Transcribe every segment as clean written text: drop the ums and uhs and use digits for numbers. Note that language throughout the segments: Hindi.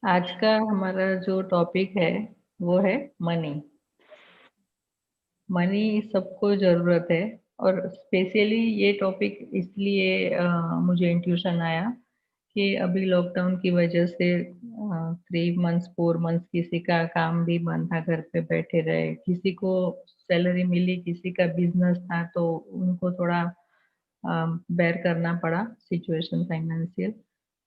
आज का हमारा जो टॉपिक है वो है मनी। मनी सबको ज़रूरत है और स्पेशली ये टॉपिक इसलिए मुझे इंट्यूशन आया कि अभी लॉकडाउन की वजह से 3 मंथ्स 4 मंथ्स किसी का काम भी बंद था, घर पे बैठे रहे, किसी को सैलरी मिली, किसी का बिजनेस था तो उनको थोड़ा बेयर करना पड़ा सिचुएशन फाइनेंशियल।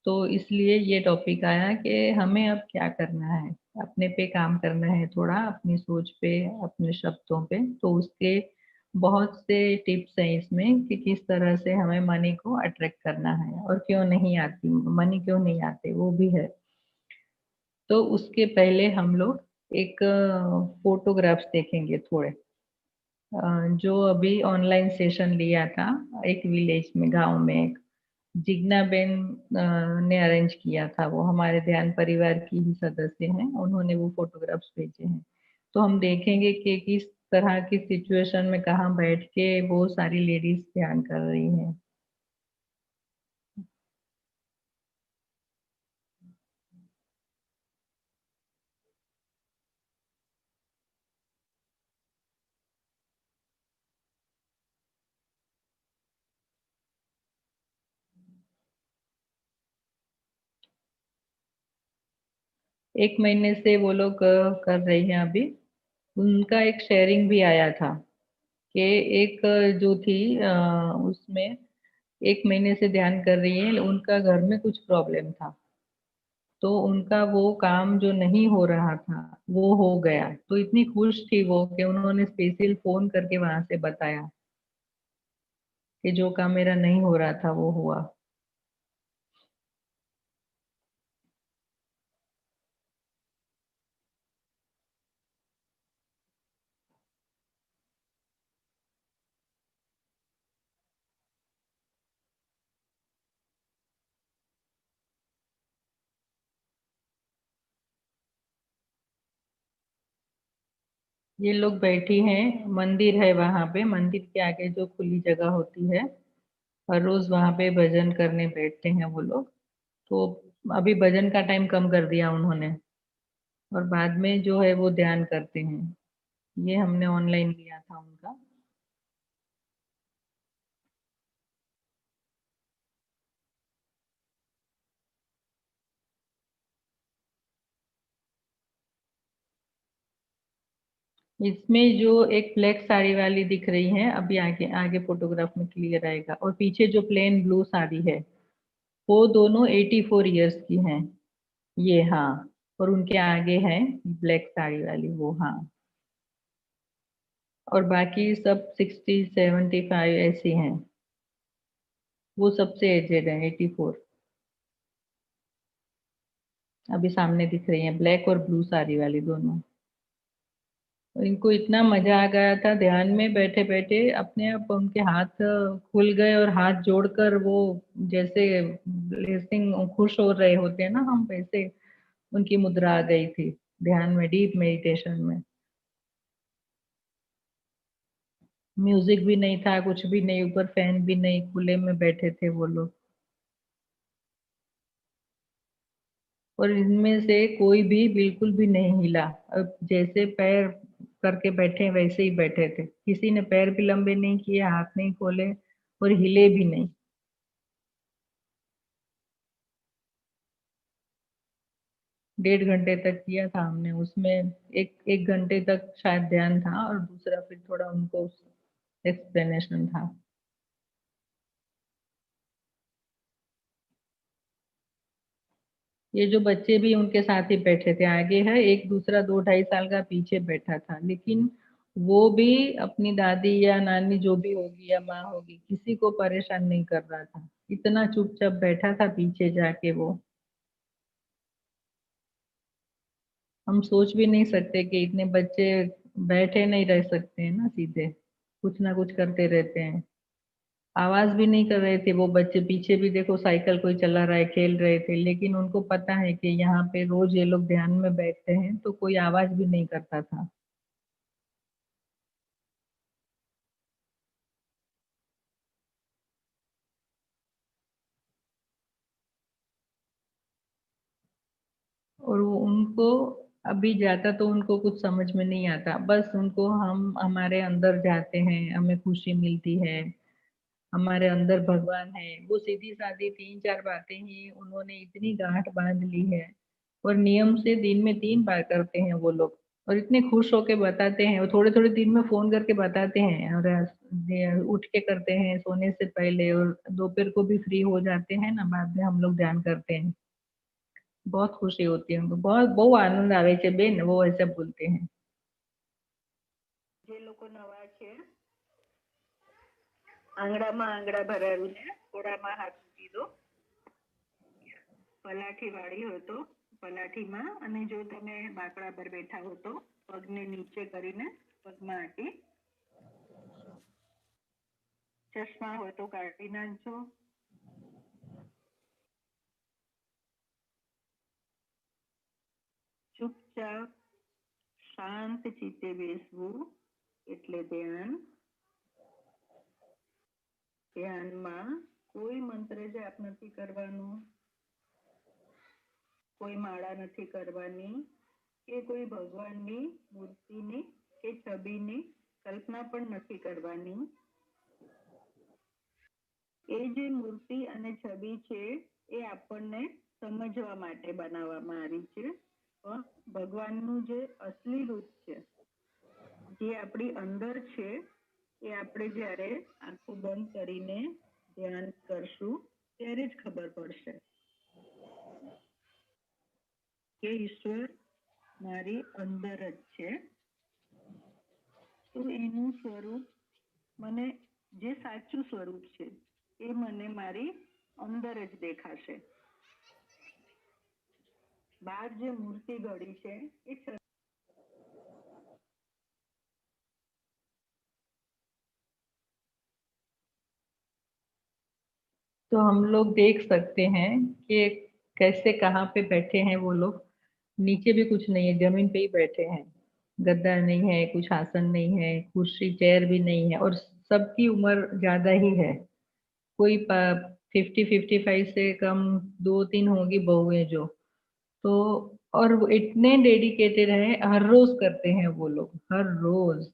तो इसलिए ये टॉपिक आया कि हमें अब क्या करना है, अपने पे काम करना है थोड़ा, अपनी सोच पे, अपने शब्दों पे। तो उसके बहुत से टिप्स हैं इसमें कि किस तरह से हमें मनी को अट्रैक्ट करना है और क्यों नहीं आती, मनी क्यों नहीं आते वो भी है। तो उसके पहले हम लोग एक फोटोग्राफ्स देखेंगे थोड़े। जो अभी ऑनलाइन सेशन लिया था एक विलेज में, गांव में, एक जिग्ना बेन ने अरेंज किया था। वो हमारे ध्यान परिवार की ही सदस्य हैं, उन्होंने वो फोटोग्राफ्स भेजे हैं। तो हम देखेंगे कि किस तरह की सिचुएशन में कहाँ बैठ के वो सारी लेडीज ध्यान कर रही हैं। 1 महीने से वो लोग कर रही हैं अभी। उनका एक शेयरिंग भी आया था कि एक जो थी उसमें 1 महीने से ध्यान कर रही है, उनका घर में कुछ प्रॉब्लम था। तो उनका वो काम जो नहीं हो रहा था वो हो गया। तो इतनी खुश थी वो कि उन्होंने स्पेशल फोन करके वहां से बताया कि जो काम मेरा नहीं हो रहा था वो हुआ। ये लोग बैठी हैं, मंदिर है वहां पे, मंदिर के आगे जो खुली जगह होती है, हर रोज वहां पे भजन करने बैठते हैं वो लोग। तो अभी भजन का टाइम कम कर दिया उन्होंने, और बाद में जो है वो ध्यान करते हैं। ये हमने ऑनलाइन लिया था उनका। इसमें जो एक ब्लैक साड़ी वाली दिख रही है, अभी आगे आगे फोटोग्राफ में क्लियर आएगा, और पीछे जो प्लेन ब्लू साड़ी है वो दोनों 84 इयर्स की हैं। ये हाँ। और उनके आगे है ब्लैक साड़ी वाली, वो हाँ। और बाकी सब 60 75 ऐसी हैं। वो सबसे एजेड है 84। अभी सामने दिख रही है, ब्लैक और ब्लू साड़ी वाली दोनों। और इनको इतना मजा आ गया था ध्यान में बैठे बैठे, अपने आप उनके हाथ खुल गए और हाथ जोड़कर वो जैसे ब्लेसिंग खुश हो रहे होते हैं ना हम, वैसे उनकी मुद्रा आ गई थी ध्यान में, डीप मेडिटेशन में। म्यूजिक भी नहीं था, कुछ भी नहीं, ऊपर फैन भी नहीं, खुले में बैठे थे वो लोग। और इनमें से कोई भी बिल्कुल भी नहीं हिला। अब जैसे पैर करके बैठे वैसे ही बैठे थे, किसी ने पैर भी लंबे नहीं किए, हाथ नहीं खोले और हिले भी नहीं। 1.5 घंटे तक किया था हमने उसमें। एक एक घंटे तक शायद ध्यान था और दूसरा फिर थोड़ा उनको एक्सप्लेनेशन था। ये जो बच्चे भी उनके साथ ही बैठे थे, आगे है एक दूसरा 2 2.5 साल का पीछे बैठा था, लेकिन वो भी अपनी दादी या नानी जो भी होगी या माँ होगी, किसी को परेशान नहीं कर रहा था। इतना चुपचाप बैठा था पीछे जाके वो। हम सोच भी नहीं सकते कि इतने बच्चे बैठे नहीं रह सकते हैं ना, सीधे कुछ ना कुछ करते रहते हैं। आवाज भी नहीं कर रहे थे वो बच्चे, पीछे भी देखो साइकिल कोई चला रहा है, खेल रहे थे, लेकिन उनको पता है कि यहाँ पे रोज ये लोग ध्यान में बैठते हैं, तो कोई आवाज भी नहीं करता था। और वो उनको अभी ज़्यादा तो उनको कुछ समझ में नहीं आता। बस उनको हम हमारे अंदर जाते हैं, हमें खुशी मिलती है, हमारे अंदर भगवान है। वो सीधी-सादी 3-4 बातें ही उन्होंने इतनी गाँठ बाँध ली है और नियम से दिन में 3 बार करते हैं वो लोग और इतने खुश होके बताते हैं। वो थोड़े-थोड़े दिन में फ़ोन करके बताते हैं और उठ के करते हैं सोने से पहले और दोपहर को भी फ्री हो जाते हैं ना, बाद में हम लोग ध्यान करते हैं। बहुत खुशी होती है उनको, बहुत બહુ આનંદ આવે છે બેન, वो ऐसा बोलते हैं। જે લોકો નવા છે આંગળામાં આંગળા ભરાવીને ઘોડામાં હાથ મૂકી દો. પલાઠી વાળી હોય તો પલાઠીમાં અને જો તમે બાકડા પર બેઠા હો તો પગને નીચે કરીને પગમાં આટી ચશ્મા હોય તો કાઢી નાખજો. ચૂપચાપ શાંત ચિત્તે બેસવું એટલે ધ્યાન. ધ્યાનમાં કોઈ મંત્ર જાપ નથી કરવાનું, કોઈ માળા નથી કરવાની કે કોઈ ભગવાનની મૂર્તિની કે છબીની કલ્પના પણ નથી કરવાની. એ જે મૂર્તિ અને છબી છે એ આપણને સમજવા માટે બનાવવામાં આવી છે, પણ ભગવાનનું જે અસલી રૂપ છે, જે આપણી અંદર છે, એ આપણે જ્યારે આંખો બંધ કરીને ધ્યાન કરશું ત્યારે જ ખબર પડશે કે ઈશ્વર મારી અંદર જ છે. તો એનું સ્વરૂપ મને જે સાચું સ્વરૂપ છે એ મને મારી અંદર જ દેખાશે. બહાર જે મૂર્તિ ઘડી છે એ तो हम लोग देख सकते हैं कि कैसे कहाँ पे बैठे हैं वो लोग। नीचे भी कुछ नहीं है, ज़मीन पे ही बैठे हैं। गद्दा नहीं है, कुछ आसन नहीं है, कुर्सी चेयर भी नहीं है और सबकी उम्र ज़्यादा ही है। कोई प 50-55 से कम 2-3 होंगी बहुएँ जो। तो और वो इतने डेडिकेटेड हैं, हर रोज़ करते हैं वो लोग, हर रोज़।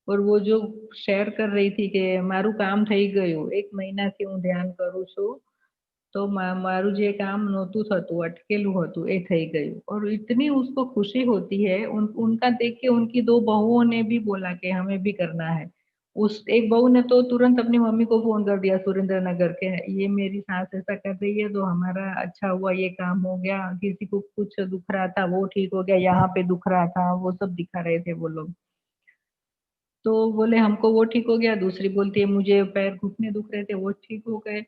और वो जो शेयर कर रही थी कि મારું કામ થઈ ગયું, 1 મહિનાથી હું ધ્યાન કરું છું, तो मारू जे काम नહોતું થતું, अटकेलू હતું, એ થઈ गયું और इतनी उसको खुशी होती है, उनका देख के उनकी 2 बहुओं ने भी बोला कि हमें भी करना है। उस एक बहू ने तो तुरंत अपनी मम्मी को फ़ोन कर दिया सुरेंद्र नगर के, ये मेरी सास ऐसा कर रही है तो हमारा अच्छा हुआ ये काम हो गया, किसी को कुछ दुख रहा था वो ठीक हो गया, यहाँ पे दुख रहा था, वो सब दिखा रहे थे वो लोग। तो बोले हमको वो ठीक हो गया, दूसरी बोलती है मुझे पैर घुटने दुख रहे थे वो ठीक हो गए।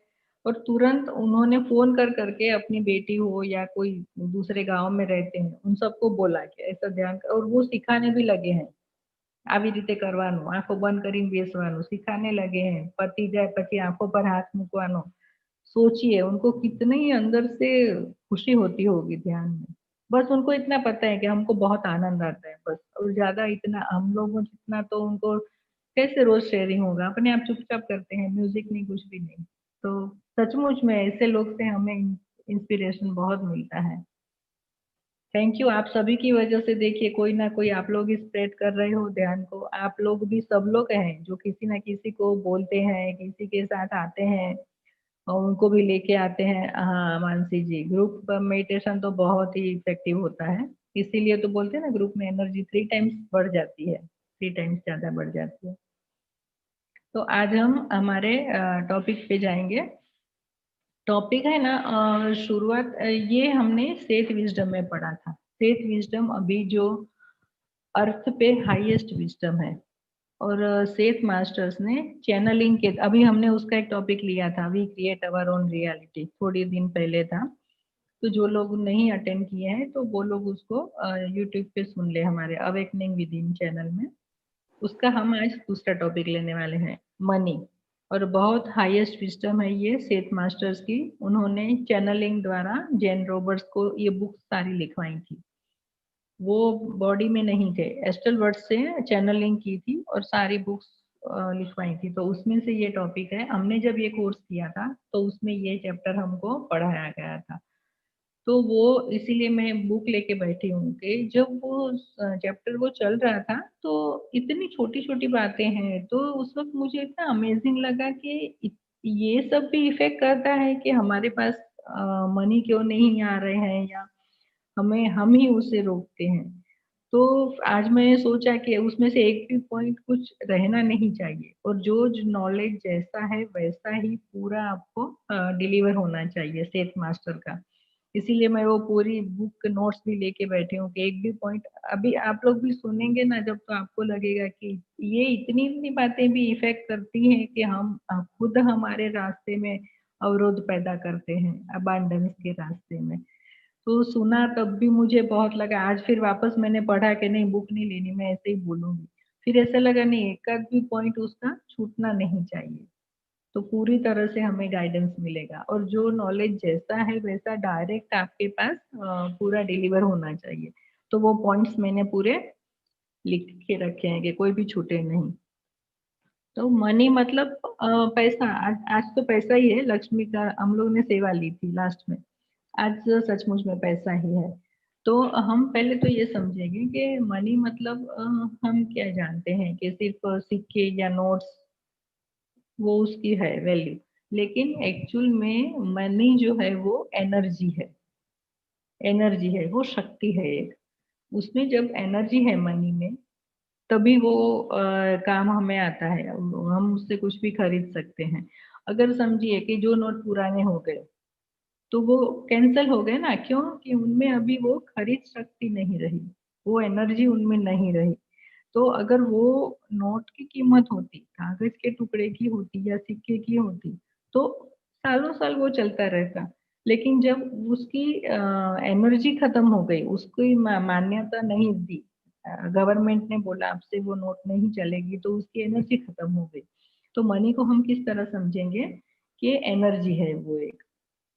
और तुरंत उन्होंने फ़ोन कर के अपनी बेटी हो या कोई दूसरे गाँव में रहते हैं, उन सबको बोला कि ऐसा ध्यान और वो सिखाने भी लगे हैं। આવી રીતે કરવાનું, આંખો બંધ કરીને બેસવાનું, सिखाने लगे हैं। पति जाए પછી आँखों पर हाथ મૂકવાનો। सोचिए उनको कितनी अंदर से खुशी होती होगी ध्यान में। बस उनको इतना पता है कि हमको बहुत आनंद आता है बस और ज़्यादा इतना हम लोगों जितना तो उनको कैसे रोज़ शेयरिंग होगा, अपने आप चुपचाप करते हैं, म्यूज़िक नहीं कुछ भी नहीं। तो सचमुच में ऐसे लोग से हमें इंस्पिरेशन बहुत मिलता है। थैंक यू आप सभी की वजह से देखिए कोई ना कोई आप लोग ही स्प्रेड कर रहे हो ध्यान को। आप लोग भी सब लोग हैं जो किसी ना किसी को बोलते हैं, किसी के साथ आते हैं और उनको भी लेके आते हैं। हाँ, मानसी जी ग्रुप मेडिटेशन तो बहुत ही इफेक्टिव होता है। इसीलिए तो बोलते हैं ना ग्रुप में एनर्जी 3 टाइम्स बढ़ जाती है, 3 टाइम्स ज़्यादा बढ़ जाती है। तो आज हम हमारे टॉपिक पे जाएँगे। टॉपिक है ना शुरुआत ये हमने सेथ विज़डम में पढ़ा था। सेथ विज़डम अभी जो अर्थ पे हाईएस्ट विज़डम है और सेथ मास्टर्स ने चैनलिंग के अभी हमने उसका एक टॉपिक लिया था, we create our own reality थोड़ी दिन पहले था। तो जो लोग नहीं अटेंड किए हैं तो वो लोग उसको यूट्यूब पे सुन ले हमारे अवेकनिंग विदिन चैनल में। उसका हम आज दूसरा टॉपिक लेने वाले हैं, मनी। और बहुत हाईएस्ट विज़डम है ये सेथ मास्टर्स की। उन्होंने चैनलिंग द्वारा जैन रॉबर्ट्स को ये बुक्स सारी लिखवाई थी। वो बॉडी में नहीं थे, एस्ट्रल वर्ड से चैनलिंग की थी और सारी बुक्स लिखवाई थी। तो उसमें से ये टॉपिक है। हमने जब ये कोर्स किया था तो उसमें ये चैप्टर हमको पढ़ाया गया था। तो वो इसीलिए मैं बुक लेके बैठी हूँ कि जब वो चैप्टर वो चल रहा था तो इतनी छोटी-छोटी बातें हैं, तो उस वक़्त मुझे इतना अमेज़िंग लगा कि ये सब भी इफ़ेक्ट करता है कि हमारे पास मनी क्यों नहीं आ रहे हैं या हम ही उसे रोकते हैं। तो आज मैंने सोचा कि उसमें से एक भी पॉइंट कुछ रहना नहीं चाहिए और जो नॉलेज जैसा है वैसा ही पूरा आपको डिलीवर होना चाहिए सेफ मास्टर का। इसीलिए मैं वो पूरी बुक नोट्स भी लेके बैठी हूँ कि एक भी पॉइंट अभी आप लोग भी सुनेंगे ना जब तो आपको लगेगा कि ये इतनी-इतनी बातें भी इफ़ेक्ट करती हैं कि हम खुद हमारे रास्ते में अवरोध पैदा करते हैं अबांडेंस के रास्ते में। तो सुना तब भी मुझे बहुत लगा आज फिर वापस मैंने पढ़ा कि नहीं बुक नहीं लेनी, मैं ऐसे ही बोलूँगी। फिर ऐसा लगा नहीं एक-आध भी पॉइंट उसका छूटना नहीं चाहिए। तो पूरी तरह से हमें गाइडेंस मिलेगा और जो नॉलेज जैसा है वैसा डायरेक्ट आपके पास पूरा डिलीवर होना चाहिए। तो वो पॉइंट्स मैंने पूरे लिख के रखे हैं कि कोई भी छूटे नहीं। तो मनी मतलब पैसा आज तो पैसा ही है, लक्ष्मी का हम लोग ने सेवा ली थी लास्ट में। आज सचमुच में पैसा ही है। तो हम पहले तो ये समझेंगे कि मनी मतलब हम क्या जानते हैं कि सिर्फ़ सिक्के या नोट्स वो उसकी है वैल्यू। लेकिन एक्चुअल में मनी जो है वो एनर्जी है, वो शक्ति है एक। उसमें जब एनर्जी है मनी में तभी वो काम हमें आता है। हम उससे कुछ भी खरीद सकते हैं। अगर समझिए कि जो नोट पुराने हो गए तो वो कैंसल हो गए ना क्यों? कि उनमें अभी वो खरीद शक्ति नहीं रही, वो एनर्जी उनमें नहीं रही। तो अगर वो नोट की कीमत होती, कागज़ के टुकड़े की होती या सिक्के की होती, तो सालों-साल वो चलता रहता। लेकिन जब उसकी एनर्जी खत्म हो गई, उसकी मान्यता नहीं दी गवर्नमेंट ने बोला अब से वो नोट नहीं चलेगी, तो उसकी एनर्जी खत्म हो गई। तो मनी को हम किस तरह समझेंगे कि एनर्जी है वो एक।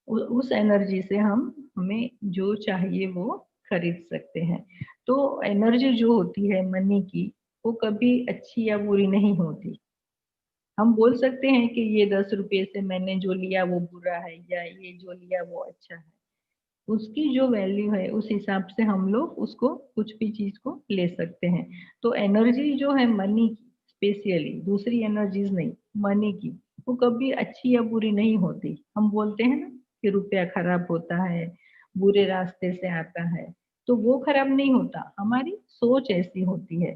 उस एनर्जी से हम हमें जो चाहिए वो खरीद सकते हैं। तो एनर्जी जो होती है मनी की, वो कभी अच्छी या बुरी नहीं होती। हम बोल सकते हैं कि ये ₹10 से मैंने जो लिया वो बुरा है या ये जो लिया वो अच्छा है। उसकी जो वैल्यू है उस हिसाब से हम लोग उसको कुछ भी चीज़ को ले सकते हैं। तो एनर्जी जो है मनी की स्पेशली दूसरी एनर्जीज़ नहीं, मनी की, वो कभी अच्छी या बुरी नहीं होती। हम बोलते हैं ना कि रुपया खराब होता है, बुरे रास्ते से आता है, तो वो खराब नहीं होता, हमारी सोच ऐसी होती है।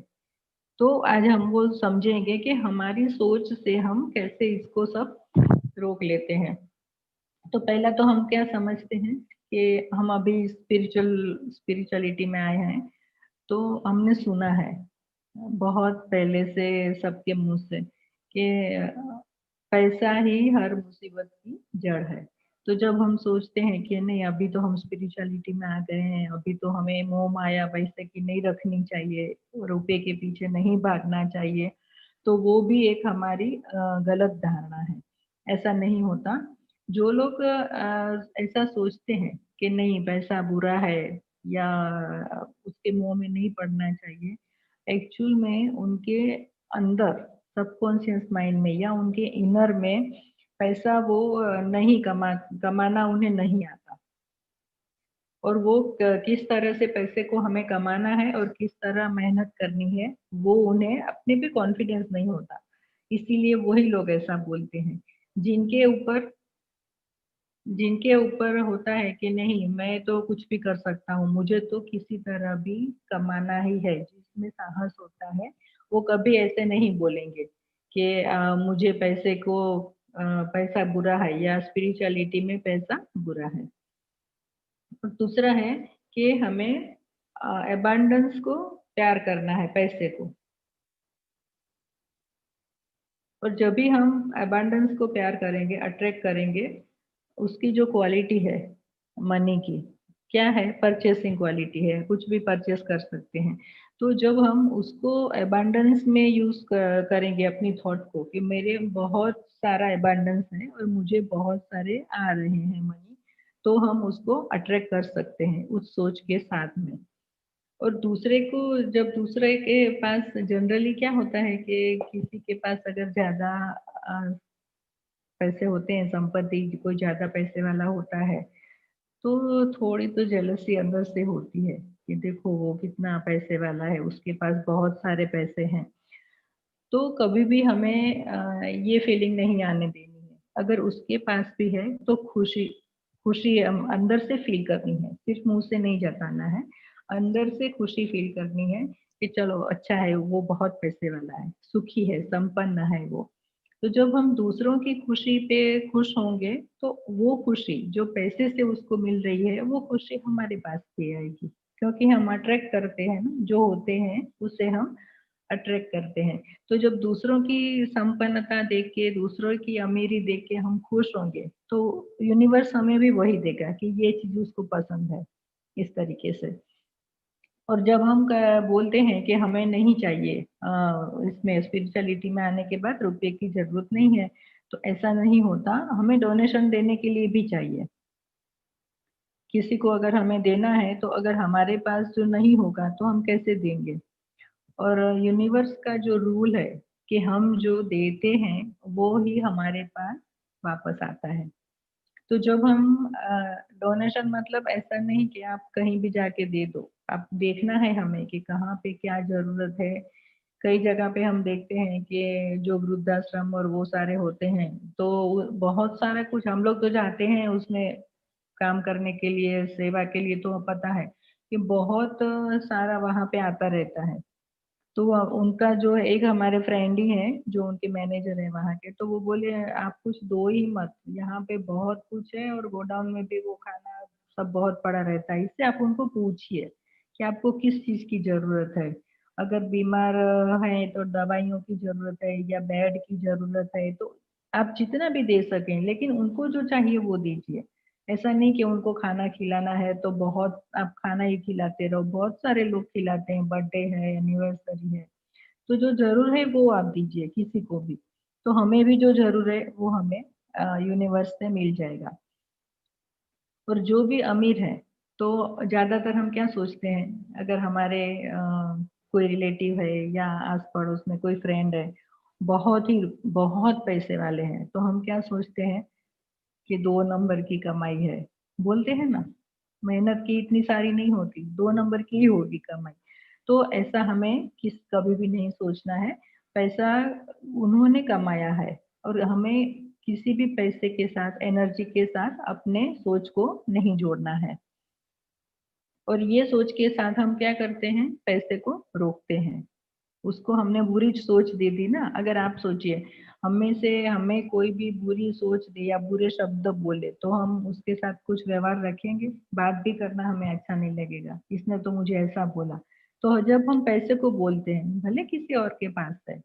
तो आज हम वो समझेंगे कि हमारी सोच से हम कैसे इसको सब रोक लेते हैं। तो पहला तो हम क्या समझते हैं कि हम अभी स्पिरिचुअलिटी में आए हैं, तो हमने सुना है बहुत पहले से सबके मुँह से कि पैसा ही हर मुसीबत की जड़ है। तो जब हम सोचते हैं कि नहीं अभी तो हम स्पिरिचुअलिटी में आ गए हैं, अभी तो हमें मोह-माया पैसे की नहीं रखनी चाहिए, रुपए के पीछे नहीं भागना चाहिए, तो वो भी एक हमारी गलत धारणा है। ऐसा नहीं होता। जो लोग ऐसा सोचते हैं कि नहीं पैसा बुरा है या उसके मुँह में नहीं पड़ना चाहिए, एक्चुअल में उनके अंदर सबकॉन्शियस माइंड में या उनके इनर में पैसा वो नहीं कमाना उन्हें नहीं आता और वो किस तरह से पैसे को हमें कमाना है और किस तरह मेहनत करनी है, वो उन्हें अपने पे कॉन्फिडेंस नहीं होता। इसीलिए वही लोग ऐसा बोलते हैं। जिनके ऊपर जिनके ऊपर होता है कि नहीं मैं तो कुछ भी कर सकता हूँ, मुझे तो किसी तरह भी कमाना ही है, जिसमें साहस होता है, वो कभी ऐसे नहीं बोलेंगे कि मुझे पैसा बुरा है या स्पिरिचुअलिटी में पैसा बुरा है। और दूसरा है कि हमें अबंडेंस को प्यार करना है पैसे को और जब भी हम अबंडेंस को प्यार करेंगे, अट्रैक्ट करेंगे उसकी जो क्वालिटी है मनी की, क्या है? परचेसिंग क्वालिटी है, कुछ भी परचेस कर सकते हैं। तो जब हम उसको अबंडेंस में यूज़ करेंगे अपनी थॉट को कि मेरे बहुत सारा अबंडेंस है और मुझे बहुत सारे आ रहे हैं मनी, तो हम उसको अट्रैक्ट कर सकते हैं उस सोच के साथ में। और दूसरे को जब दूसरे के पास जनरली क्या होता है कि किसी के पास अगर ज़्यादा पैसे होते हैं, संपत्ति कोई ज़्यादा पैसे वाला होता है, तो थोड़ी तो जेलसी अंदर से होती है कि देखो वो कितना पैसे वाला है, उसके पास बहुत सारे पैसे हैं। तो कभी भी हमें ये फीलिंग नहीं आने देनी है। अगर उसके पास भी है तो खुशी खुशी अंदर से फ़ील करनी है, सिर्फ़ मुँह से नहीं जताना है। अंदर से खुशी फ़ील करनी है कि चलो अच्छा है, वो बहुत पैसे वाला है, सुखी है, संपन्न है वो। तो जब हम दूसरों की खुशी पे खुश होंगे, तो वो खुशी जो पैसे से उसको मिल रही है, वो खुशी हमारे पास भी आएगी। क्योंकि हम अट्रैक्ट करते हैं ना, जो होते हैं, उसे हम अट्रैक्ट करते हैं। तो जब दूसरों की संपन्नता देख के, दूसरों की अमीरी देख के हम खुश होंगे, तो यूनिवर्स हमें भी वही देगा कि ये चीज़ उसको पसंद है, इस तरीके से। और जब हम बोलते हैं कि हमें नहीं चाहिए इसमें स्पिरिचुअलिटी में आने के बाद रुपए की ज़रूरत नहीं है, तो ऐसा नहीं होता, हमें डोनेशन देने के लिए भी चाहिए। किसी को अगर हमें देना है, तो अगर हमारे पास जो नहीं होगा, तो हम कैसे देंगे? और यूनिवर्स का जो रूल है कि हम जो देते हैं, वो ही हमारे पास वापस आता है। तो जब हम डोनेशन मतलब ऐसा नहीं कि आप कहीं भी जाके दे दो। आप देखना है हमें कि कहाँ पे क्या ज़रूरत है। कई जगह पे हम देखते हैं कि जो वृद्धाश्रम और वो सारे होते हैं, तो बहुत सारा कुछ हम लोग तो जाते हैं उसमें काम करने के लिए, सेवा के लिए तो पता है कि बहुत सारा वहाँ पे आता रहता है। तो उनका जो है एक हमारे फ्रेंड ही हैं, जो उनके मैनेजर हैं वहाँ के, तो वो बोले आप कुछ दो ही मत, यहाँ पे बहुत कुछ है और गोडाउन में भी वो खाना सब बहुत पड़ा रहता है। इससे आप उनको पूछिए कि आपको किस चीज़ की ज़रूरत है। अगर बीमार हैं तो दवाइयों की ज़रूरत है या बेड की ज़रूरत है, तो आप जितना भी दे सकें, लेकिन उनको जो चाहिए वो दीजिए। ऐसा नहीं कि उनको खाना खिलाना है तो बहुत आप खाना ही खिलाते रहो, बहुत सारे लोग खिलाते हैं, बर्थडे है, एनिवर्सरी है, तो जो ज़रूर है वो आप दीजिए किसी को भी। तो हमें भी जो ज़रूर है वो हमें यूनिवर्स से मिल जाएगा। और जो भी अमीर हैं, तो ज़्यादातर हम क्या सोचते हैं, अगर हमारे कोई रिलेटिव है या आस-पड़ोस में कोई फ्रेंड है, बहुत ही बहुत पैसे वाले हैं, तो हम क्या सोचते हैं कि 2 नंबर की कमाई है। बोलते हैं ना, मेहनत की इतनी सारी नहीं होती, 2 नंबर की ही होगी कमाई। तो ऐसा हमें कभी भी नहीं सोचना है। पैसा उन्होंने कमाया है और हमें किसी भी पैसे के साथ, एनर्जी के साथ अपने सोच को नहीं जोड़ना है। और ये सोच के साथ हम क्या करते हैं, पैसे को रोकते हैं। उसको हमने बुरी सोच दे दी ना, अगर आप सोचिए, हमें कोई भी बुरी सोच दे या बुरे शब्द बोले, तो हम उसके साथ कुछ व्यवहार रखेंगे? बात भी करना हमें अच्छा नहीं लगेगा, इसने तो मुझे ऐसा बोला। तो जब हम पैसे को बोलते हैं, भले किसी और के पास है,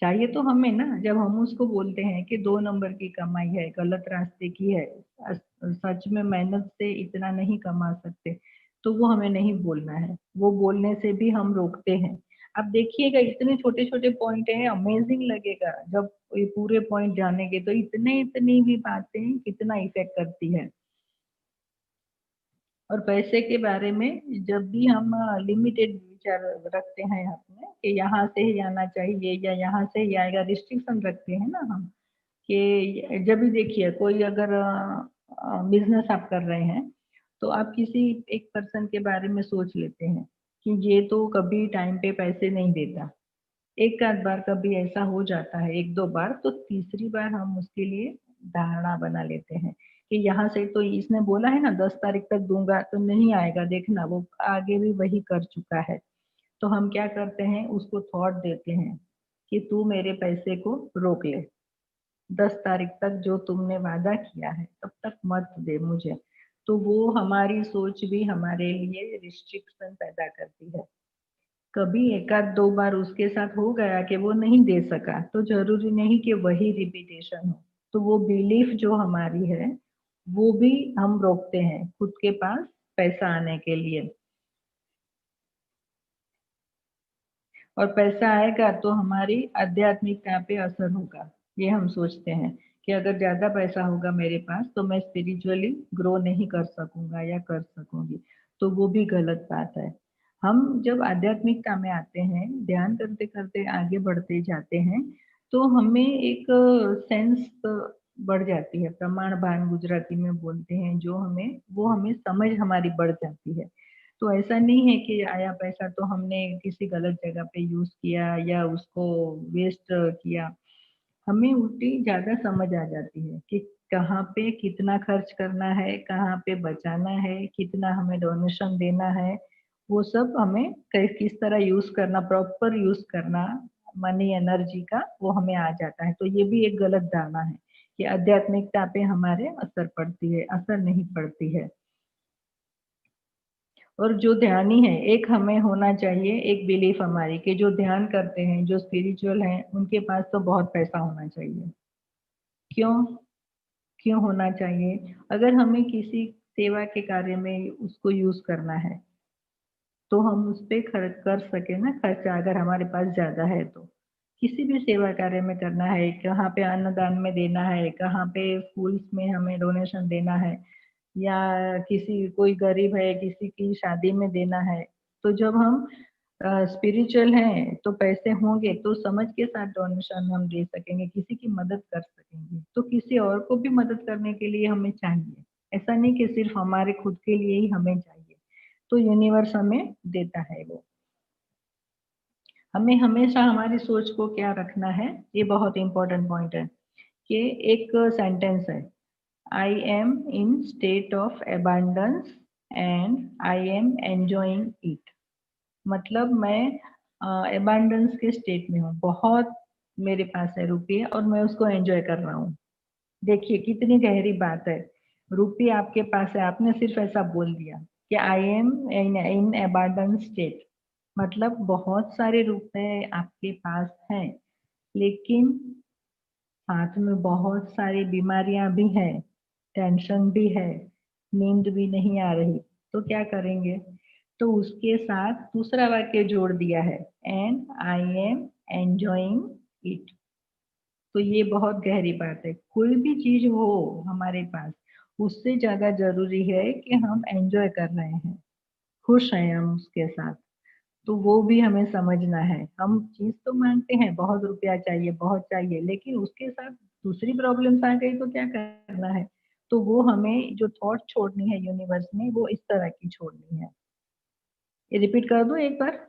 चाहिए तो हमें ना, जब हम उसको बोलते हैं कि 2 नंबर की कमाई है, गलत रास्ते की है, सच में मेहनत से इतना नहीं कमा सकते, तो वो हमें नहीं बोलना है। वो बोलने से भी हम रोकते हैं। आप देखिएगा इतने छोटे-छोटे पॉइंट हैं, अमेज़िंग लगेगा जब ये पूरे पॉइंट जानेंगे, तो इतनी भी बातें कितना इफ़ेक्ट करती है। और पैसे के बारे में जब भी हम लिमिटेड विचार रखते हैं अपने कि यहाँ से ही आना चाहिए या यहाँ से ही आएगा, रिस्ट्रिक्शन रखते हैं ना हम कि जब भी देखिए कोई अगर बिज़नेस आप कर रहे हैं, तो आप किसी एक पर्सन के बारे में सोच लेते हैं कि ये तो कभी टाइम पे पैसे नहीं देता। एक आध बार कभी ऐसा हो जाता है, 1-2 बार, तो तीसरी बार हम उसके लिए धारणा बना लेते हैं कि यहाँ से तो इसने बोला है ना 10 तारीख तक दूँगा, तो नहीं आएगा, देखना वो आगे भी वही कर चुका है। तो हम क्या करते हैं, उसको थॉट देते हैं कि तू मेरे पैसे को रोक ले, 10 तारीख तक जो तुमने वादा किया है, तब तक मत दे मुझे। तो वो हमारी सोच भी हमारे लिए रिस्ट्रिक्शन पैदा करती है। कभी 1 आध 2 बार उसके साथ हो गया कि वो नहीं दे सका, तो ज़रूरी नहीं कि वही रिपीटेशन हो। तो वो बिलीफ जो हमारी है, वो भी हम रोकते हैं खुद के पास पैसा आने के लिए। और पैसा आएगा तो हमारी आध्यात्मिकता पे असर होगा। ये हम सोचते हैं कि अगर ज़्यादा पैसा होगा मेरे पास तो मैं स्पिरिचुअली ग्रो नहीं कर सकूँगा या कर सकूँगी, तो वो भी गलत बात है। हम जब आध्यात्मिकता में आते हैं, ध्यान करते-करते आगे बढ़ते जाते हैं, तो हमें एक सेंस बढ़ जाती है, प्रमाण भान गुजराती में बोलते हैं, जो हमें वो हमें समझ हमारी बढ़ जाती है। तो ऐसा नहीं है कि आया पैसा तो हमने किसी गलत जगह पे यूज़ किया या उसको वेस्ट किया। हमें उल्टी ज़्यादा समझ आ जाती है कि कहाँ पे कितना खर्च करना है, कहाँ पे बचाना है, कितना हमें डोनेशन देना है, वो सब हमें किस तरह यूज़ करना, प्रॉपर यूज़ करना मनी एनर्जी का, वो हमें आ जाता है। तो ये भी एक गलत धारणा है कि आध्यात्मिकता पे हमारे असर पड़ती है, असर नहीं पड़ती है। और जो ध्यानी है, एक हमें होना चाहिए, एक बिलीफ हमारी कि जो ध्यान करते हैं, जो स्पिरिचुअल हैं, उनके पास तो बहुत पैसा होना चाहिए। क्यों? क्यों होना चाहिए? अगर हमें किसी सेवा के कार्य में उसको यूज़ करना है, तो हम उस पे खर्च कर सकें ना, खर्चा अगर हमारे पास ज़्यादा है तो। किसी भी सेवा कार्य में करना है, कहाँ पे अन्नदान में देना है, कहाँ पे स्कूल्स में हमें डोनेशन देना है या किसी कोई गरीब है, किसी की शादी में देना है। तो जब हम स्पिरिचुअल हैं, तो पैसे होंगे तो समझ के साथ डोनेशन हम दे सकेंगे, किसी की मदद कर सकेंगे। तो किसी और को भी मदद करने के लिए हमें चाहिए। ऐसा नहीं कि सिर्फ़ हमारे खुद के लिए ही हमें चाहिए। तो यूनिवर्स हमें देता है वो। हमें हमेशा हमारी सोच को क्या रखना है, ये बहुत इम्पोर्टेंट पॉइंट है कि एक सेंटेंस है, I am in state of abundance and I am enjoying it. मतलब मैं अबंडेंस के स्टेट में हूँ, बहुत मेरे पास है रुपये और मैं उसको एन्जॉय कर रहा हूँ। देखिए कितनी गहरी बात है। रुपये आपके पास है, आपने सिर्फ ऐसा बोल दिया कि I am in in abundance state, मतलब बहुत सारे रुपए आपके पास हैं, लेकिन साथ में बहुत सारी बीमारियां भी हैं, टेंशन भी है, नींद भी नहीं आ रही, तो क्या करेंगे? तो उसके साथ दूसरा वाक्य जोड़ दिया है, and I am enjoying it. तो ये बहुत गहरी बात है। कोई भी चीज़ हो हमारे पास, उससे ज़्यादा ज़रूरी है कि हम एन्जॉय कर रहे हैं, खुश हैं हम उसके साथ। तो वो भी हमें समझना है। हम चीज़ तो माँगते हैं, बहुत रुपया चाहिए, बहुत चाहिए, लेकिन उसके साथ दूसरी प्रॉब्लम्स आ गई तो क्या करना है? तो वो हमें जो थॉट छोड़नी है यूनिवर्स में, वो इस तरह की छोड़नी है। ये रिपीट कर दूँ एक बार?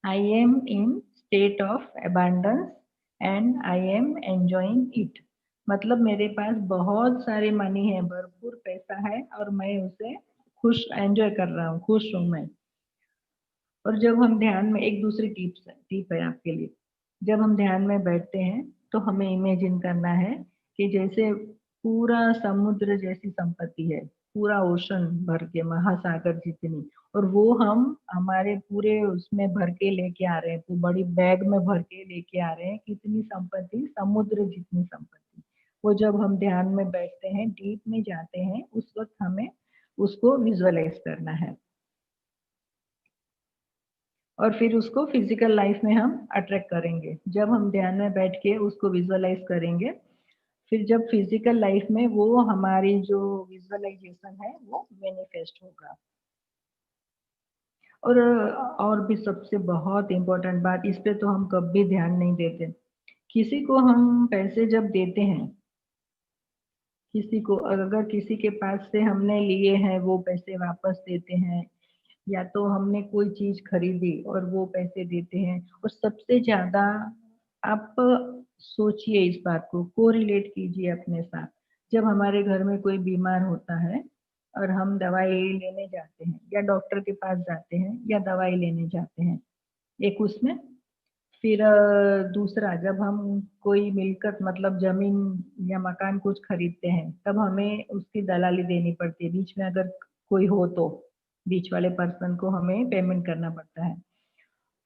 I am in state of abundance and I am enjoying it। मतलब मेरे पास बहुत सारे मनी है, भरपूर पैसा है और मैं उसे खुश एन्जॉय कर रहा हूँ, खुश हूँ मैं। और जब हम ध्यान में एक दूसरी टिप है आपके लिए। जब हम ध्यान में बैठते हैं, तो हमें इमेजिन करना है कि जैसे पूरा समुद्र जैसी संपत्ति है, पूरा ओशन भर के महासागर जितनी, और वो हम हमारे पूरे उसमें भर के लेके आ रहे हैं, तो बड़ी बैग में भर के लेके आ रहे हैं, कितनी संपत्ति, समुद्र जितनी संपत्ति। वो जब हम ध्यान में बैठते हैं, डीप में जाते हैं, उस वक़्त हमें उसको विजुअलाइज़ करना है। और फिर उसको फिजिकल लाइफ में हम अट्रैक्ट करेंगे। जब हम ध्यान में बैठ के उसको विजुअलाइज़ करेंगे, फिर जब फिजिकल लाइफ में वो हमारी जो विजुअलाइज़ेशन है वो मैनिफेस्ट होगा। और भी सबसे बहुत इम्पोर्टेंट बात, इस पे तो हम कभी ध्यान नहीं देते। किसी को हम पैसे जब देते हैं, किसी को अगर किसी के पास से हमने लिए हैं वो पैसे वापस देते हैं, या तो हमने कोई चीज़ खरीदी और वो पैसे देते हैं, और सबसे ज़्यादा आप सोचिए इस बात को, कोरिलेट कीजिए अपने साथ। जब हमारे घर में कोई बीमार होता है और हम दवाई लेने जाते हैं या डॉक्टर के पास जाते हैं या दवाई लेने जाते हैं, एक उसमें, फिर दूसरा जब हम कोई मिल्कत मतलब ज़मीन या मकान कुछ खरीदते हैं, तब हमें उसकी दलाली देनी पड़ती है। बीच में अगर कोई हो तो, बीच वाले पर्सन को हमें पेमेंट करना पड़ता है।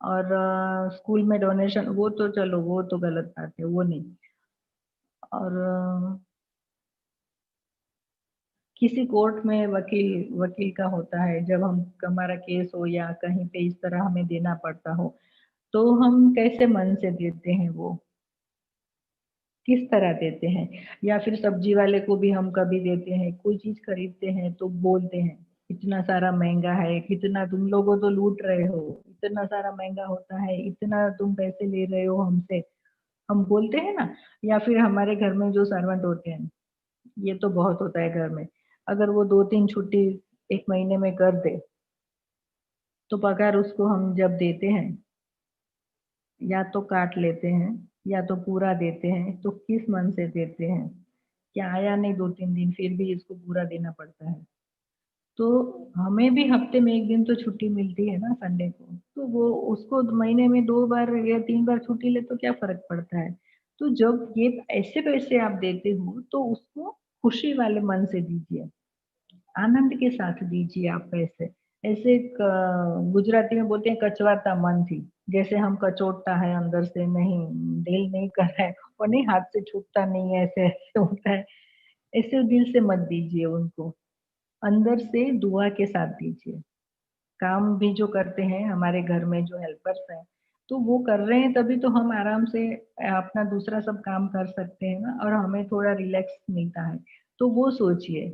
और स्कूल में डोनेशन, वो तो चलो वो तो गलत बात है, वो नहीं। और किसी कोर्ट में वकील वकील का होता है, जब हम हमारा केस हो या कहीं पे इस तरह हमें देना पड़ता हो, तो हम कैसे मन से देते हैं वो? किस तरह देते हैं? या फिर सब्जी वाले को भी हम कभी देते हैं, कोई चीज़ खरीदते हैं तो बोलते हैं, इतना सारा महँगा है, कितना तुम लोगों तो लूट रहे हो, इतना सारा महँगा होता है, इतना तुम पैसे ले रहे हो हमसे। हम बोलते हैं ना, या फिर हमारे घर में जो सर्वेंट होते हैं, ये तो बहुत होता है घर में। अगर वो 2-3 छुट्टी 1 महीने में कर दे, तो पगार उसको हम जब देते हैं, या तो काट लेते हैं, या तो पूरा देते हैं, तो किस मन से देते हैं? क्या आया नहीं 2-3 दिन, फिर भी इसको पूरा देना पड़ता है। तो हमें भी हफ्ते में 1 दिन तो छुट्टी मिलती है ना संडे को, तो वो उसको महीने में 2 बार या 3 बार छुट्टी ले तो क्या फ़र्क पड़ता है? तो जब ये ऐसे पैसे आप देते हो, तो उसको खुशी वाले मन से दीजिए। आनंद के साथ दीजिए आप पैसे। ऐसे गुजराती में बोलते हैं कचवाता मन थी, जैसे हम कचोटता है अंदर से, नहीं दिल नहीं कर रहा है और नहीं हाथ से छूटता नहीं है, ऐसे ऐसे होता है। ऐसे दिल से मत दीजिए उनको, अंदर से दुआ के साथ दीजिए। काम भी जो करते हैं हमारे घर में जो हेल्पर्स हैं, तो वो कर रहे हैं तभी तो हम आराम से अपना दूसरा सब काम कर सकते हैं ना, और हमें थोड़ा रिलैक्स मिलता है। तो वो सोचिए,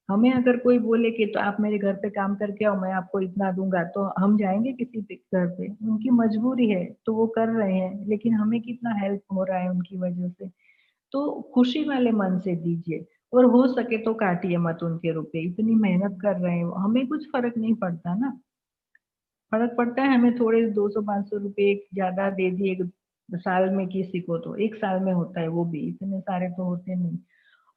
हमें अगर कोई बोले कि तो आप मेरे घर पे काम करके आओ, मैं आपको इतना दूँगा, तो हम जाएँगे किसी के घर पे? उनकी मजबूरी है, तो वो कर रहे हैं, लेकिन हमें कितना हेल्प हो रहा है उनकी वजह से। तो खुशी वाले मन से दीजिए, और हो सके तो काटिए मत उनके रुपए, इतनी मेहनत कर रहे हैं वो, हमें कुछ फ़र्क नहीं पड़ता ना। फ़र्क पड़ता है हमें थोड़े 200-500 रुपए ज़्यादा दे दिए साल में किसी को, तो 1 साल में होता है वो भी, इतने सारे तो होते नहीं।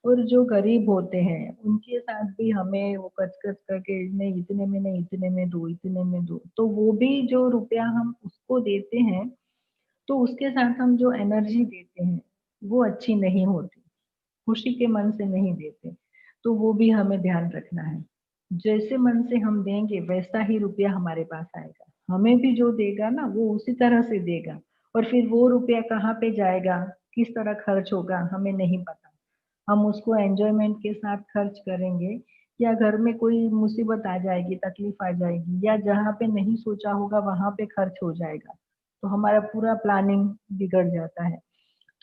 और जो गरीब होते हैं, उनके साथ भी हमें वो कच-कच करके नहीं इतने में नहीं, इतने में दो, इतने में दो। तो वो भी जो रुपया हम उसको देते हैं, तो उसके साथ हम जो एनर्जी देते हैं, वो अच्छी नहीं होती। खुशी के मन से नहीं देते, तो वो भी हमें ध्यान रखना है। जैसे मन से हम देंगे वैसा ही रुपया हमारे पास आएगा। हमें भी जो देगा ना वो उसी तरह से देगा, और फिर वो रुपया कहाँ पे जाएगा, किस तरह खर्च होगा हमें नहीं पता। हम उसको एन्जॉयमेंट के साथ खर्च करेंगे, या घर में कोई मुसीबत आ जाएगी, तकलीफ आ जाएगी, या जहाँ पे नहीं सोचा होगा वहाँ पे खर्च हो जाएगा। तो हमारा पूरा प्लानिंग बिगड़ जाता है।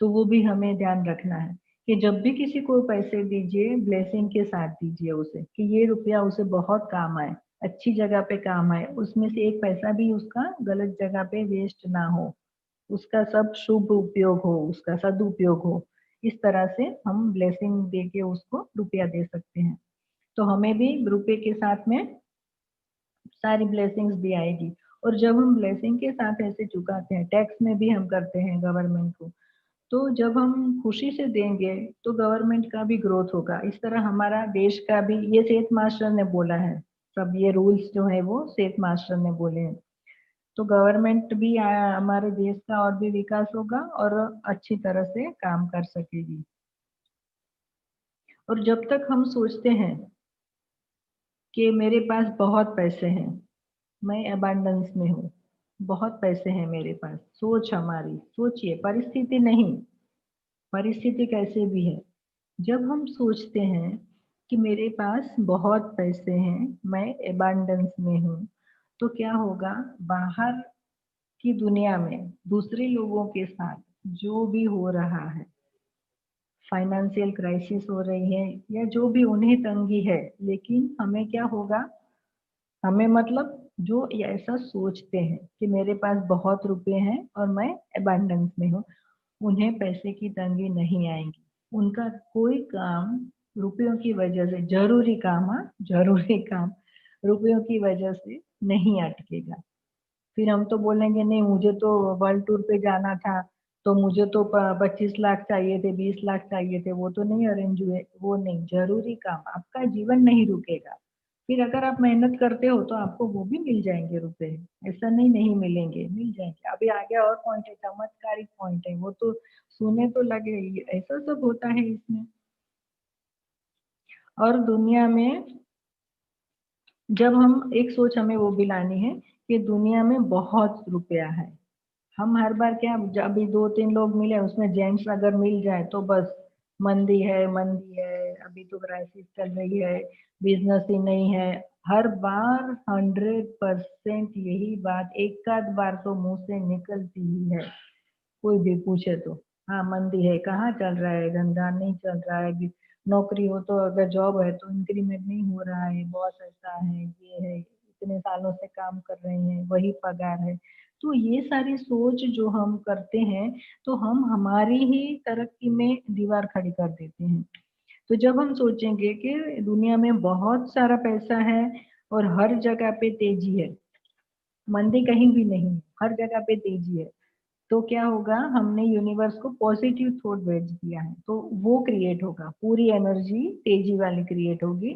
तो वो भी हमें ध्यान रखना है कि जब भी किसी को पैसे दीजिए, ब्लेसिंग के साथ दीजिए उसे, कि ये रुपया उसे बहुत काम आए, अच्छी जगह पे काम आए, उसमें से एक पैसा भी उसका गलत जगह पे वेस्ट ना हो, उसका सब शुभ उपयोग हो, उसका सदुपयोग हो। इस तरह से हम ब्लेसिंग देके उसको रुपया दे सकते हैं। तो हमें भी रुपए के साथ में सारी ब्लेसिंग्स भी आएगी। और जब हम ब्लेसिंग के साथ ऐसे चुकाते हैं, टैक्स में भी हम करते हैं गवर्नमेंट को, तो जब हम खुशी से देंगे, तो गवर्नमेंट का भी ग्रोथ होगा। इस तरह हमारा देश का भी, ये सेठ मास्टर ने बोला है, सब ये रूल्स जो है वो सेठ मास्टर ने बोले हैं। तो गवर्नमेंट भी हमारे देश का और भी विकास होगा और अच्छी तरह से काम कर सकेगी। और जब तक हम सोचते हैं कि मेरे पास बहुत पैसे हैं, मैं अबंडेंस में हूँ, बहुत पैसे हैं मेरे पास, सोच हमारी, सोचिए परिस्थिति नहीं, परिस्थिति कैसे भी है। जब हम सोचते हैं कि मेरे पास बहुत पैसे हैं, मैं अबंडेंस में हूँ, तो क्या होगा, बाहर की दुनिया में दूसरे लोगों के साथ जो भी हो रहा है, फाइनेंशियल क्राइसिस हो रही है या जो भी उन्हें तंगी है, लेकिन हमें क्या होगा, हमें मतलब जो ये ऐसा सोचते हैं कि मेरे पास बहुत रुपए हैं और मैं अबंडेंस में हूँ, उन्हें पैसे की तंगी नहीं आएगी। उनका कोई काम रुपयों की वजह से, ज़रूरी काम, हाँ, ज़रूरी काम रुपयों की वजह से नहीं अटकेगा। फिर हम तो बोलेंगे नहीं मुझे तो वर्ल्ड टूर पे जाना था, तो मुझे तो 25 लाख चाहिए थे, 20 लाख चाहिए थे, वो तो नहीं अरेंज हुए, वो नहीं, ज़रूरी काम, आपका जीवन नहीं रुकेगा। फिर अगर आप मेहनत करते हो तो आपको वो भी मिल जाएँगे रुपए, ऐसा नहीं नहीं मिलेंगे, मिल जाएँगे। अभी आगे और पॉइंट है, चमत्कारिक पॉइंट है, वो तो सुने तो लगे ये ऐसा सब होता है इसमें। और दुनिया में जब हम एक सोच हमें वो भी लानी है कि दुनिया में बहुत रुपया है। हम हर बार क्या, अभी 2-3 लोग मिले उसमें जेंट्स अगर मिल जाए तो बस मंदी है, अभी तो क्राइसिस चल रही है, बिज़नेस ही नहीं है। हर बार 100% यही बात एक आध बार तो मुँह से निकलती ही है। कोई भी पूछे तो, हाँ, मंदी है, कहाँ चल रहा है, धंधा नहीं चल रहा है, अभी नौकरी हो तो अगर जॉब है तो इंक्रीमेंट नहीं हो रहा है, बॉस ऐसा है, ये है, इतने सालों से काम कर रहे हैं, वही पगार है। तो ये सारी सोच जो हम करते हैं, तो हम हमारी ही तरक्की में दीवार खड़ी कर देते हैं। तो जब हम सोचेंगे कि दुनिया में बहुत सारा पैसा है और हर जगह पे तेजी है, मंदी कहीं भी नहीं है, हर जगह पे तेजी है, तो क्या होगा, हमने यूनिवर्स को पॉजिटिव थॉट भेज दिया है, तो वो क्रिएट होगा, पूरी एनर्जी तेजी वाली क्रिएट होगी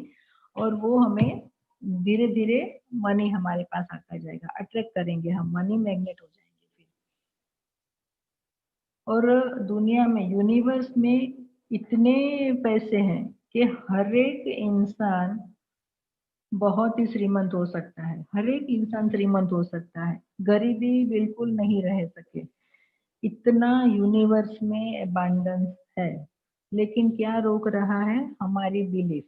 और वो हमें धीरे धीरे मनी हमारे पास आता जाएगा, अट्रैक्ट करेंगे हम, मनी मैग्नेट हो जाएंगे फिर। और दुनिया में, यूनिवर्स में इतने पैसे हैं कि हर एक इंसान बहुत ही श्रीमंत हो सकता है, हर एक इंसान श्रीमंत हो सकता है, गरीबी बिल्कुल नहीं रह सके, इतना यूनिवर्स में अबांडेंस है। लेकिन क्या रोक रहा है, हमारी बिलीफ।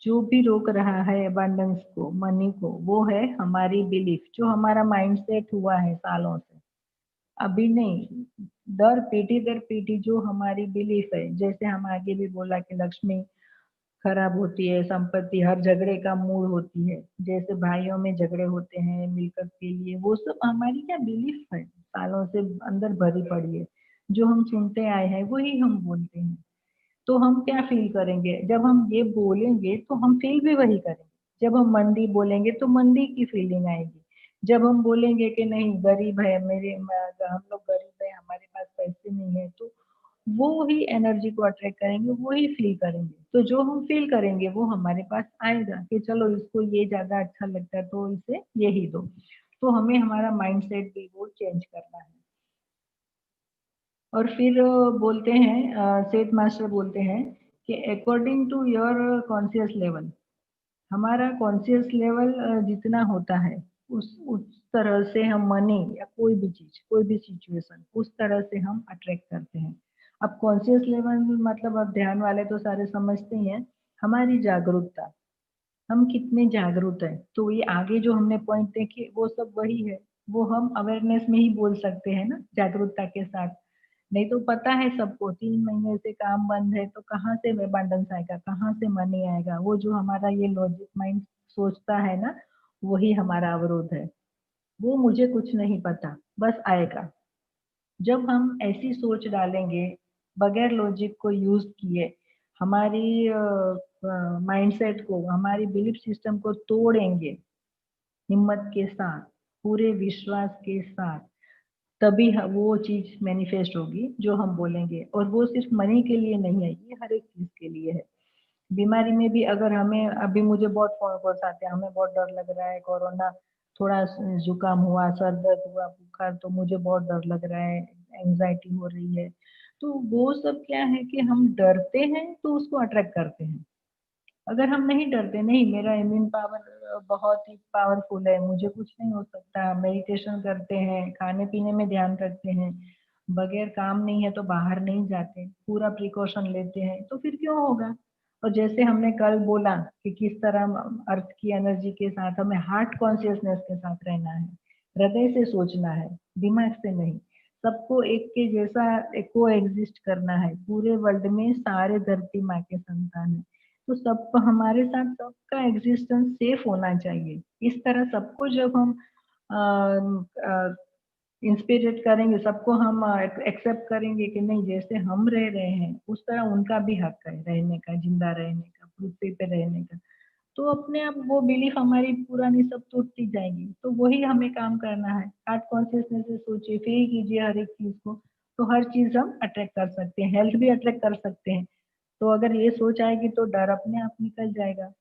जो भी रोक रहा है अबांडेंस को, मनी को, वो है हमारी बिलीफ, जो हमारा माइंडसेट हुआ है सालों से, अभी नहीं, दर पीढ़ी जो हमारी बिलीफ है। जैसे हम आगे भी बोला कि लक्ष्मी खराब होती है, संपत्ति हर झगड़े का मूल होती है, जैसे भाइयों में झगड़े होते हैं मिलकत के लिए, वो सब हमारी क्या बिलीफ है, सालों से अंदर भरी पड़ी है, जो हम सुनते आए हैं वही हम बोलते हैं। तो हम क्या फील करेंगे, जब हम ये बोलेंगे तो हम फील भी वही करेंगे। जब हम मंदी बोलेंगे तो मंदी की फीलिंग आएगी। जब हम बोलेंगे कि नहीं गरीब है, हम लोग गरीब है, हमारे पास पैसे नहीं है, तो वो ही एनर्जी को अट्रैक्ट करेंगे, वो ही फील करेंगे। तो जो हम फील करेंगे वो हमारे पास आएगा कि चलो इसको ये ज्यादा अच्छा लगता है तो इसे यही दो। तो हमें हमारा माइंडसेट भी वो चेंज करना है। और फिर बोलते हैं, सेठ मास्टर बोलते हैं कि according to your conscious level, हमारा कॉन्शियस लेवल जितना होता है, उस तरह से हम मनी या कोई भी चीज, कोई भी सिचुएशन, उस तरह से हम अट्रैक्ट करते हैं। अब कॉन्शियस लेवल मतलब, अब ध्यान वाले तो सारे समझते ही हैं, हमारी जागरूकता, हम कितने जागरूक हैं। तो ये आगे जो हमने पॉइंट देखे वो सब वही है, वो हम अवेयरनेस में ही बोल सकते हैं ना, जागरूकता के साथ। नहीं तो पता है सबको 3 महीने से काम बंद है, तो कहाँ से अबांडेंस आएगा, कहाँ से मनी आएगा, वो जो हमारा ये लॉजिक माइंड सोचता है ना, वही हमारा अवरोध है। वो मुझे कुछ नहीं पता, बस आएगा। जब हम ऐसी सोच डालेंगे, बगैर लॉजिक को यूज किए, हमारी माइंडसेट को, हमारी बिलीफ सिस्टम को तोड़ेंगे हिम्मत के साथ, पूरे विश्वास के साथ, तभी वो चीज मैनिफेस्ट होगी जो हम बोलेंगे। और वो सिर्फ मनी के लिए नहीं है, ये हर एक चीज के लिए है। बीमारी में भी अगर हमें, अभी मुझे बहुत फोन कॉल्स आते हैं, हमें बहुत डर लग रहा है, कोरोना, थोड़ा जुकाम हुआ, सर दर्द हुआ, बुखार, तो मुझे बहुत डर लग रहा है, एंजाइटी हो रही है। तो वो सब क्या है कि हम डरते हैं तो उसको अट्रैक्ट करते हैं। अगर हम नहीं डरते, नहीं मेरा इम्यून पावर बहुत ही पावरफुल है, मुझे कुछ नहीं हो सकता, मेडिटेशन करते हैं, खाने पीने में ध्यान रखते हैं, बगैर काम नहीं है तो बाहर नहीं जाते, पूरा प्रिकॉशन लेते हैं, तो फिर क्यों होगा। और जैसे हमने कल बोला कि किस तरह अर्थ की एनर्जी के साथ हमें हार्ट कॉन्शियसनेस के साथ रहना है, हृदय से सोचना है, दिमाग से नहीं। सबको एक के जैसा को एग्जिस्ट करना है, पूरे वर्ल्ड में सारे धरती माँ के संतान है, तो सबको हमारे साथ सबका एग्जिस्टेंस सेफ होना चाहिए। इस तरह सबको जब हम इंस्पिरेट करेंगे, सबको हम एक्सेप्ट करेंगे कि नहीं जैसे हम रह रहे हैं उस तरह उनका भी हक है रहने का, जिंदा रहने का, पृथ्वी पे रहने का। तो अपने आप वो बिलीफ हमारी पुरानी सब टूटती जाएगी। तो वही हमें काम करना है, हार्ट कॉन्शियसनेस से सोचिए, फील कीजिए हर एक चीज को, तो हर चीज हम अट्रैक्ट कर सकते हैं, हेल्थ भी अट्रैक्ट कर सकते हैं। तो अगर ये सोच आएगी तो डर अपने आप निकल जाएगा।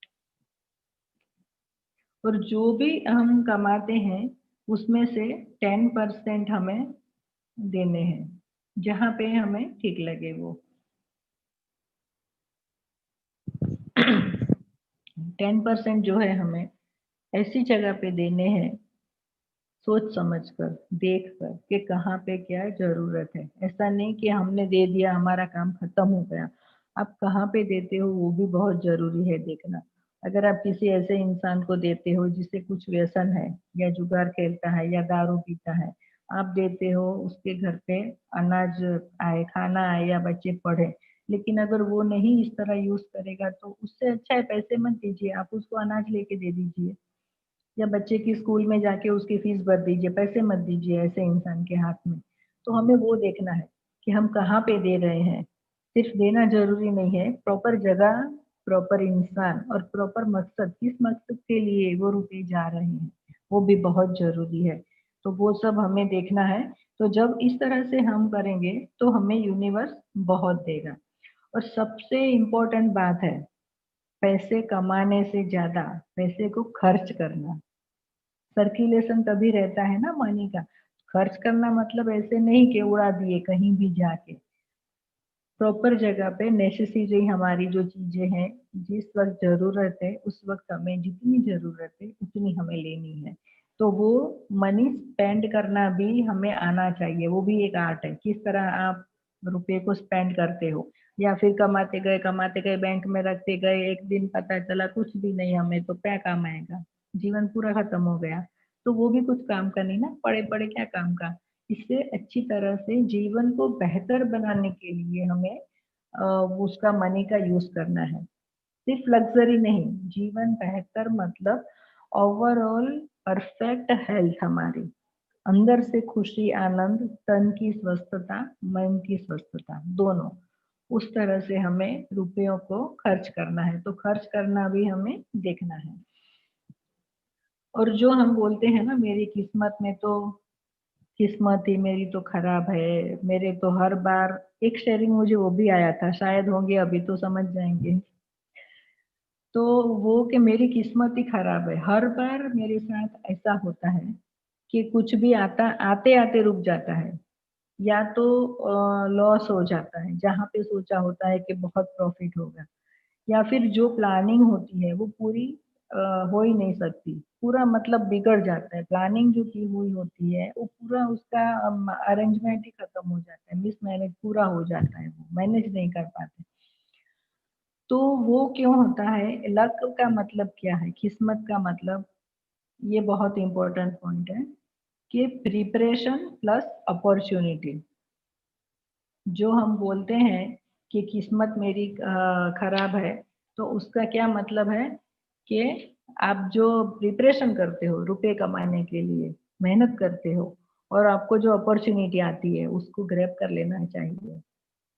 और जो भी हम कमाते हैं उसमें से 10% हमें देने हैं, जहाँ पे हमें ठीक लगे वो। 10% जो है हमें ऐसी जगह पे देने हैं, सोच समझ कर, देख कर कि कहाँ पे क्या जरूरत है। ऐसा नहीं कि हमने दे दिया हमारा काम खत्म हो गया। आप कहाँ पे देते हो वो भी बहुत जरूरी है देखना। अगर आप किसी ऐसे इंसान को देते हो जिसे कुछ व्यसन है, या जुगार खेलता है, या दारू पीता है, आप देते हो उसके घर पे अनाज आए, खाना आए, या बच्चे पढ़े, लेकिन अगर वो नहीं इस तरह यूज करेगा तो उससे अच्छा है पैसे मत दीजिए, आप उसको अनाज लेके दे दीजिए। या बच्चे की स्कूल में जाके उसकी फीस भर दीजिए, पैसे मत दीजिए ऐसे इंसान के हाथ में। तो हमें वो देखना है कि हम कहाँ पे दे रहे हैं। सिर्फ देना ज़रूरी नहीं है, प्रॉपर जगह, प्रॉपर इंसान और प्रॉपर मकसद, किस मकसद के लिए वो रुपए जा रहे हैं, वो भी बहुत ज़रूरी है। तो वो सब हमें देखना है। तो जब इस तरह से हम करेंगे, तो हमें यूनिवर्स बहुत देगा। और सबसे इम्पोर्टेंट बात है, पैसे कमाने से ज़्यादा पैसे को खर्च करना। सर्कुलेशन तभी रहता है ना मनी का। खर्च करना मतलब ऐसे नहीं कि उड़ा दिए कहीं भी जाके। प्रॉपर जगह पे नेसेसरी हमारी जो चीज़ें हैं, जिस वक़्त ज़रूरत है, उस वक़्त हमें जितनी ज़रूरत है, उतनी हमें लेनी है। तो वो मनी स्पेंड करना भी हमें आना चाहिए, वो भी एक आर्ट है। किस तरह आप रुपए को स्पेंड करते हो या फिर कमाते गए बैंक में रखते गए, एक दिन पता चला कुछ भी नहीं हमें तो क्या काम आएगा? जीवन पूरा खत्म हो गया। तो वो भी कुछ काम का नहीं ना, पड़े-पड़े क्या काम का? इससे अच्छी तरह से जीवन को बेहतर बनाने के लिए हमें उसका मनी का यूज़ करना है। सिर्फ लग्ज़री नहीं, जीवन बेहतर मतलब ओवरऑल परफेक्ट हेल्थ हमारी, अंदर से खुशी, आनंद, तन की स्वस्थता, मन की स्वस्थता, दोनों। उस तरह से हमें रुपयों को खर्च करना है, तो खर्च करना भी हमें देखना है। और जो हम बोलते हैं ना मेरी किस्मत में तो किस्मत ही मेरी तो खराब है, मेरे तो हर बार एक शेयरिंग मुझे वो भी आया था, शायद होंगे अभी तो समझ जाएँगे। तो वो कि मेरी किस्मत ही खराब है, हर बार मेरे साथ ऐसा होता है कि कुछ भी आता आते-आते रुक जाता है, या तो लॉस हो जाता है, जहाँ पे सोचा होता है कि बहुत प्रॉफ़िट होगा। या फिर जो प्लानिंग होती है वो पूरी अ, हो ही नहीं सकती। पूरा मतलब बिगड़ जाता है। प्लानिंग जो की हुई होती है वो पूरा उसका अरेंजमेंट ही खत्म हो जाता है। मिसमैनेज पूरा हो जाता है वो, मैनेज नहीं कर पाते। तो वो क्यों होता है? लक का मतलब क्या है? किस्मत का मतलब ये बहुत इम्पोर्टेंट पॉइंट है कि प्रिपरेशन प्लस अपॉर्च्युनिटी। जो हम बोलते हैं कि किस्मत मेरी खराब है, तो उसका क्या मतलब है कि आप जो प्रिपरेशन करते हो रुपए कमाने के लिए, मेहनत करते हो और आपको जो अपॉर्च्युनिटी आती है, उसको ग्रैब कर लेना चाहिए।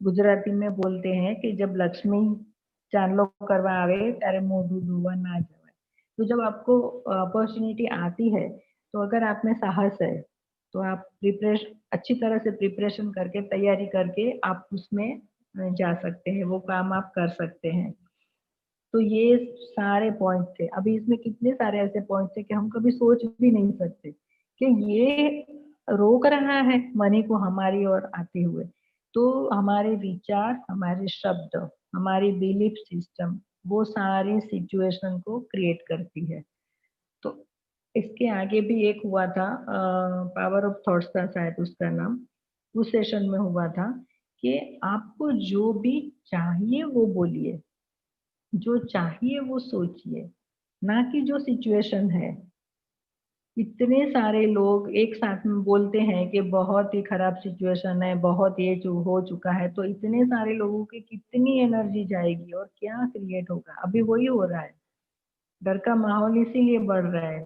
गुजराती में बोलते हैं कि जब लक्ष्मी चांदलो करवा आवे ત્યારે મોઢું ધોવા ना जवाय। तो जब आपको अपॉर्च्युनिटी आती है, तो अगर आप में साहस है, तो आप प्रिपरेशन अच्छी तरह से प्रिपरेशन करके, तैयारी करके आप उसमें जा सकते हैं, वो काम आप कर सकते हैं। तो ये सारे पॉइंट थे। अभी इसमें कितने सारे ऐसे पॉइंट थे कि हम कभी सोच भी नहीं सकते कि ये रोक रहा है मनी को हमारी ओर आते हुए। तो हमारे विचार, हमारे शब्द, हमारी बिलीफ सिस्टम वो सारी सिचुएशन को क्रिएट करती है। तो इसके आगे भी एक हुआ था पावर ऑफ थॉट्स था शायद उसका नाम। उस सेशन में हुआ था कि आपको जो भी चाहिए वो बोलिए। जो चाहिए वो सोचिए, ना कि जो सिचुएशन है। इतने सारे लोग एक साथ में बोलते हैं कि बहुत ही खराब सिचुएशन है, बहुत ये हो चुका है, तो इतने सारे लोगों की कितनी एनर्जी जाएगी और क्या क्रिएट होगा? अभी वही हो रहा है। डर का माहौल इसीलिए बढ़ रहा है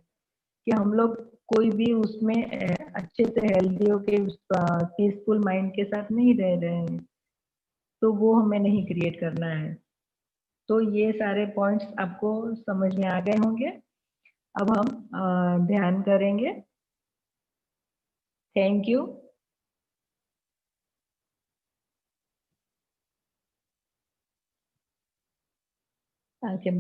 कि हम लोग कोई भी उसमें अच्छे से हेल्दी होके पीसफुल माइंड के साथ नहीं रह रहे हैं। तो वो हमें नहीं क्रिएट करना है। तो ये सारे पॉइंट्स आपको समझ में आ गए होंगे। अब हम ध्यान करेंगे। Thank you. आगे